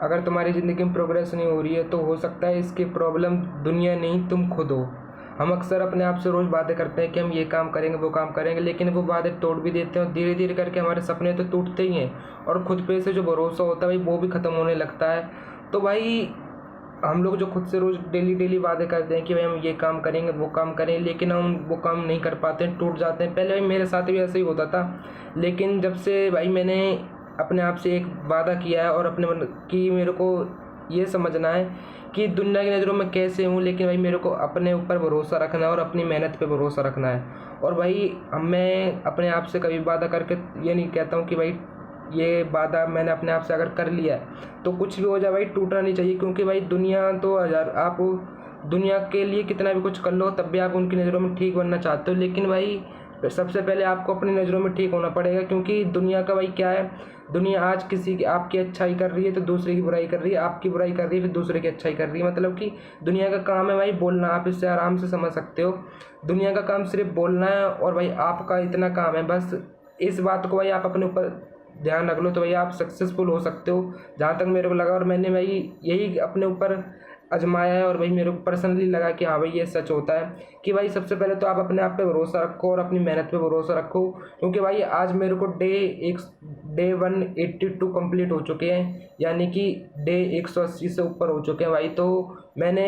अगर तुम्हारी ज़िंदगी में प्रोग्रेस नहीं हो रही है तो हो सकता है इसकी प्रॉब्लम दुनिया नहीं तुम खुद हो। हम अक्सर अपने आप से रोज़ वादे करते हैं कि हम ये काम करेंगे वो काम करेंगे, लेकिन वो वादे तोड़ भी देते हैं और धीरे धीरे करके हमारे सपने तो टूटते ही हैं और खुद पे से जो भरोसा होता है भाई वो भी ख़त्म होने लगता है। तो भाई हम लोग जो खुद से रोज़ डेली डेली वादे करते हैं कि भाई हम ये काम करेंगे वो काम करें, लेकिन हम वो काम नहीं कर पाते हैं, टूट जाते हैं। पहले भाई मेरे साथ भी ऐसा ही होता था, लेकिन जब से भाई मैंने अपने आप से एक वादा किया है और अपने मन कि मेरे को ये समझना है कि दुनिया की नज़रों में कैसे हूँ, लेकिन भाई मेरे को अपने ऊपर भरोसा रखना है और अपनी मेहनत पे भरोसा रखना है। और भाई मैं अपने आप से कभी वादा करके ये नहीं कहता हूँ कि भाई ये वादा मैंने अपने आप से अगर कर लिया है तो कुछ भी हो जाए भाई टूटना नहीं चाहिए, क्योंकि भाई दुनिया तो हज़ार आप दुनिया के लिए कितना भी कुछ कर लो तब भी आप उनकी नज़रों में ठीक बनना चाहते हो, लेकिन भाई सबसे पहले आपको अपनी नज़रों में ठीक होना पड़ेगा। क्योंकि दुनिया का भाई क्या है, दुनिया आज किसी की आपकी अच्छाई कर रही है तो दूसरे की बुराई कर रही है, आपकी बुराई कर रही है फिर दूसरे की अच्छाई कर रही है। मतलब कि दुनिया का काम है भाई बोलना, आप इससे आराम से समझ सकते हो। दुनिया का काम सिर्फ बोलना है और भाई आपका इतना काम है, बस इस बात को भाई आप अपने ऊपर ध्यान रख लो तो भाई आप सक्सेसफुल हो सकते हो। जहाँ तक मेरे को लगा और मैंने भाई यही अपने ऊपर आजमाया है और भाई मेरे को पर्सनली लगा कि हाँ भाई ये सच होता है कि भाई सबसे पहले तो आप अपने आप पे भरोसा रखो और अपनी मेहनत पे भरोसा रखो। क्योंकि भाई आज मेरे को डे 182 कंप्लीट हो चुके हैं, यानी कि डे 180 से ऊपर हो चुके हैं भाई। तो मैंने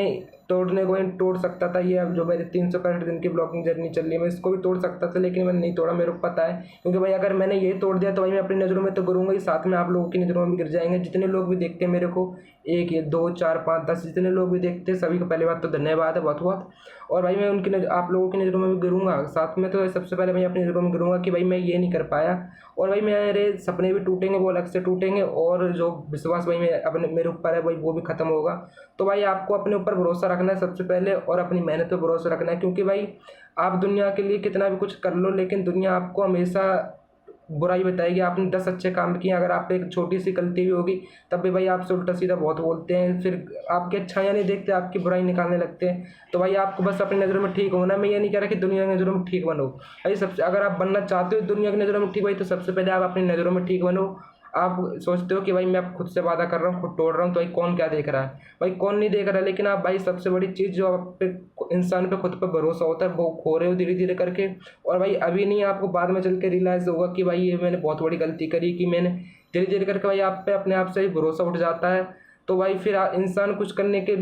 तोड़ने को तोड़ सकता था, ये अब जो मेरे 365 दिन की ब्लॉगिंग जर्नी चल रही है मैं इसको भी तोड़ सकता था, लेकिन मैंने नहीं तोड़ा, मेरे को पता है। क्योंकि भाई अगर मैंने ये तोड़ दिया तो भाई मैं अपनी नज़रों में तो गिरूंगा ही, साथ में आप लोगों की नज़रों में भी गिर जाएंगे। जितने लोग भी देखते हैं मेरे को, 1 या 2 4 5 10 जितने लोग भी देखते हैं सभी को पहले बात तो धन्यवाद है बहुत बहुत। और भाई मैं उनकी आप लोगों की नज़रों में भी गिरूंगा, साथ में तो सबसे पहले मैं अपनी नज़रों में गिरूंगा कि भाई मैं ये नहीं कर पाया। और भाई मेरे सपने भी टूटेंगे, वो अलग से टूटेंगे, और जो विश्वास भाई मैं अपने मेरे ऊपर है भाई वो भी ख़त्म होगा। तो भाई आपको अपने ऊपर भरोसा रखना है सबसे पहले और अपनी मेहनत पे भरोसा रखना है। क्योंकि भाई आप दुनिया के लिए कितना भी कुछ कर लो, लेकिन दुनिया आपको हमेशा बुराई बताएगी। आपने 10 अच्छे काम किए, अगर आप पे एक छोटी सी गलती भी होगी तब भी भाई आपसे उल्टा सीधा बहुत बोलते हैं, फिर आपकी अच्छाइयाँ नहीं देखते, आपकी बुराई निकालने लगते हैं। तो भाई आपको बस अपनी नज़रों में ठीक होना, मैं ये नहीं कह रहा कि दुनिया की नज़रों में ठीक बनो भाई। सबसे अगर आप बनना चाहते हो दुनिया की नज़रों में ठीक भाई, तो सबसे पहले आप अपनी नज़रों में ठीक बनो। आप सोचते हो कि भाई मैं अब खुद से वादा कर रहा हूँ, खुद तोड़ रहा हूँ, तो भाई कौन क्या देख रहा है, भाई कौन नहीं देख रहा है। लेकिन आप भाई सबसे बड़ी चीज़ जो आप पे इंसान पे खुद पे भरोसा होता है वो खो रहे हो धीरे धीरे करके। और भाई अभी नहीं, आपको बाद में चल के रियलाइज़ होगा कि भाई ये मैंने बहुत बड़ी गलती करी, कि मैंने धीरे धीरे करके भाई आप पे अपने आप से ही भरोसा उठ जाता है। तो भाई फिर इंसान कुछ करने के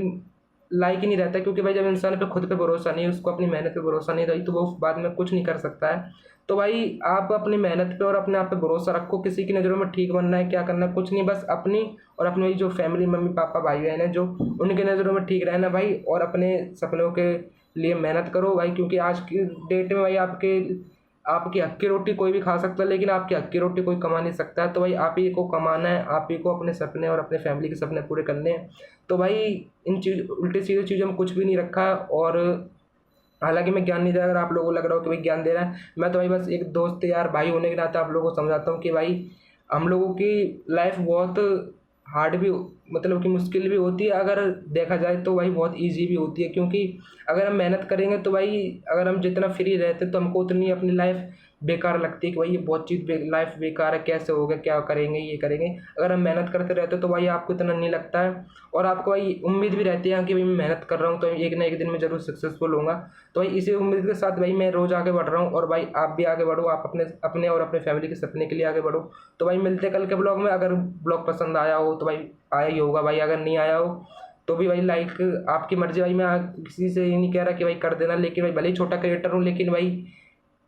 लायक ही नहीं रहता, क्योंकि भाई जब इंसान पे खुद पे भरोसा नहीं, उसको अपनी मेहनत पे भरोसा नहीं रही, तो वो बाद में कुछ नहीं कर सकता है। तो भाई आप अपनी मेहनत पे और अपने आप पे भरोसा रखो। किसी की नज़रों में ठीक बनना है क्या करना है कुछ नहीं, बस अपनी और अपनी जो फैमिली मम्मी पापा भाई बहन है जो उनकी नज़रों में ठीक रहना भाई, और अपने सपनों के लिए मेहनत करो भाई। क्योंकि आज की डेट में भाई आपकी हक की रोटी कोई भी खा सकता है, लेकिन आपकी हक की रोटी कोई कमा नहीं सकता है। तो भाई आप ही को कमाना है, आप ही को अपने सपने और अपने फैमिली के सपने पूरे करने हैं। तो भाई इन उल्टी सीधी चीज़ों में कुछ भी नहीं रखा है। और हालांकि मैं ज्ञान नहीं दे रहा, अगर आप लोगों को लग रहा हो कि भाई ज्ञान दे रहा है, मैं तो भाई बस एक दोस्त यार भाई होने के नाते आप लोगों को समझाता हूँ कि भाई हम लोगों की लाइफ बहुत हार्ड भी, मतलब कि मुश्किल भी होती है, अगर देखा जाए तो भाई बहुत इजी भी होती है। क्योंकि अगर हम मेहनत करेंगे तो भाई अगर हम जितना फ्री रहते तो हमको उतनी अपनी लाइफ बेकार लगती है कि भाई ये बहुत चीज़ लाइफ बेकार है, कैसे होगा, क्या करेंगे, ये करेंगे। अगर हम मेहनत करते रहते तो भाई आपको इतना नहीं लगता है, और आपको भाई उम्मीद भी रहती है कि भाई मैं मेहनत कर रहा हूँ तो एक ना एक दिन में ज़रूर सक्सेसफुल होऊंगा। तो भाई इसी उम्मीद के साथ भाई मैं रोज़ आगे बढ़ रहा हूँ, और भाई आप भी आगे बढ़ो, आप अपने अपने और अपने फैमिली के सपने के लिए आगे बढ़ो। तो भाई मिलते कल के ब्लॉग में। अगर ब्लॉग पसंद आया हो तो भाई आया ही होगा भाई, अगर नहीं आया हो तो भी भाई लाइक आपकी मर्जी भाई। मैं किसी से ये नहीं कह रहा कि भाई कर देना, लेकिन भाई भले ही छोटा क्रिएटर हूँ, लेकिन भाई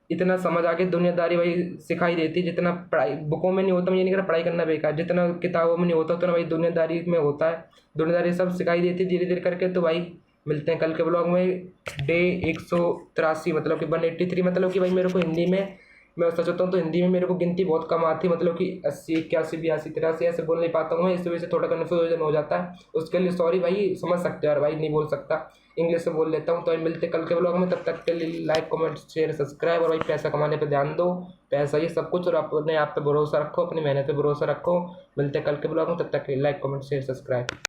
इतना समझ आके दुनियादारी भाई सिखाई देती है जितना पढ़ाई बुकों में नहीं होता। मैं ये नहीं कह रहा पढ़ाई करना बेकार, जितना किताबों में नहीं होता उतना भाई दुनियादारी में होता है। दुनियादारी सब सिखाई देती है धीरे धीरे करके। तो भाई मिलते हैं कल के ब्लॉग में। डे 183 मतलब कि 183, मतलब कि भाई मेरे को हिंदी में, मैं सच होता हूँ तो हिंदी में मेरे को गिनती बहुत कम आती है, मतलब कि 80 81 82 83 ऐसे बोल नहीं पाता हूँ मैं, इस वजह से थोड़ा कन्फ्यूजन हो जाता है। उसके लिए सॉरी भाई, समझ सकते हो यार भाई, नहीं बोल सकता, इंग्लिश से बोल लेता हूँ। तो भाई मिलते कल के ब्लॉग में, तब तक के लिए लाइक कमेंट शेयर सब्सक्राइब, और भाई पैसा कमाने पर ध्यान दो, पैसा ही सब कुछ, और अपने आप पे भरोसा रखो, अपनी मेहनत पे भरोसा रखो। मिलते कल के ब्लॉग में, तब तक के लिए लाइक कमेंट शेयर सब्सक्राइब।